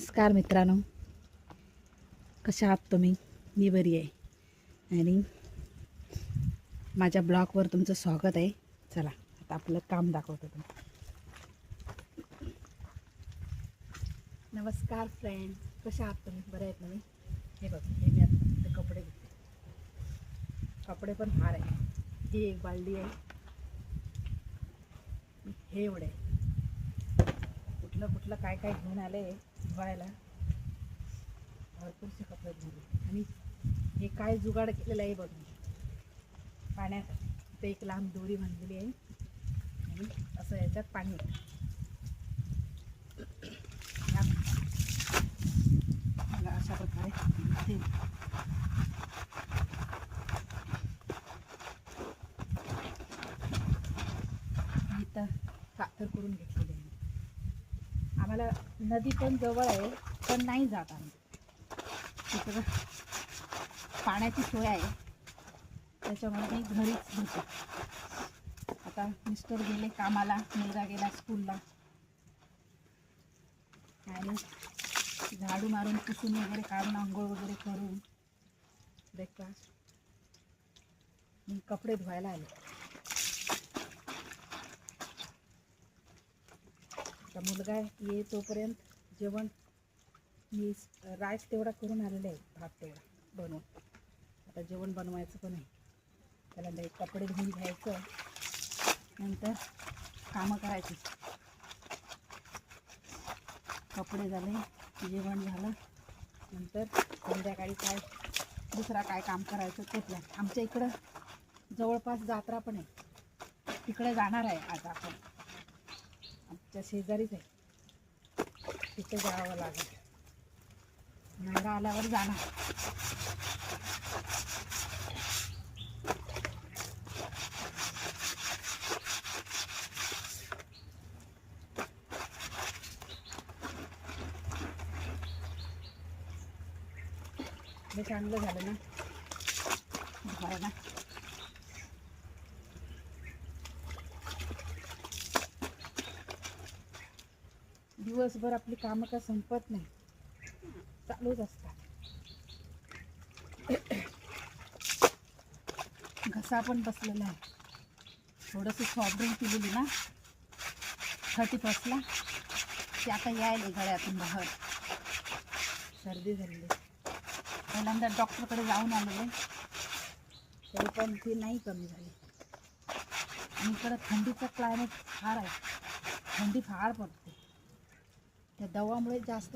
नमस्कार मित्रांनो, कशा आहात तुम्ही? मी बरी आहे आणि माझ्या ब्लॉगवर तुमचं स्वागत आहे. चला आता आपलं काम दाखवतो तुम्हाला. नमस्कार फ्रेंड, कशा आहात तुम्ही? बरे आहेत ना? मी हे बघ, हे मी आता ते कपडे घेतले. कपडे पण फार आहे. ही एक बालदी आहे, हे एवढे कुठलं काय काय घेऊन आले धुवायला. भरपूरसे कपडे धुवले आणि हे काय जुगाड केलेलं आहे बघ मी. पाण्यात ते एक लांब दोरी बांधलेली आहे आणि असं याच्यात पाणी आहे. मला अशा प्रकारे ते इथं कातर करून घेतलेली आहे. आम्हाला नदी पण जवळ आहे, पण नाही जात आम्ही तिकडं. पाण्याची सोय आहे, त्याच्यामुळे मी घरीच धुते. आता मिस्टर गेले कामाला, मुलगा गेला स्कूलला आणि झाडू मारून पुसून वगैरे काढून आंघोळ वगैरे करून ब्रेकफास्ट मी कपडे धुवायला आले. आता मुलगा ये तोपर्यंत जेवण मी राईस तेवढा करून आलेले आहे, भात तेवढा बनवून. आता जेवण बनवायचं पण आहे. त्याला कपडे धुवून घ्यायचं, नंतर कामं करायची. कपडे झाले, जेवण झालं, नंतर संध्याकाळी काय दुसरा काय काम करायचं ते प्लॅन. आमच्या इकडं जवळपास जत्रा पण आहे, तिकडे जाणार आहे आज आपण. आमच्या शेजारीच आहे, तिथे जावं लागेल. नंगा आल्यावर जाणार. हे चांगलं झालं ना बरं ना. दिवसभर आपली कामं का संपत नाही, चालूच असतात. घसा पण बसलेला आहे. थोडंसं सॉफ्ट ड्रिंक पिलेली ना 31ला, ते आता यायला गळ्यातून बाहेर. सर्दी झालेली. पहिल्यांदा डॉक्टरकडे जाऊन आलेले, तरी पण ती नाही कमी झाली. आणि इकडं थंडीचं क्लायमेट फार आहे, थंडी फार पडते. त्या दवामुळे जास्त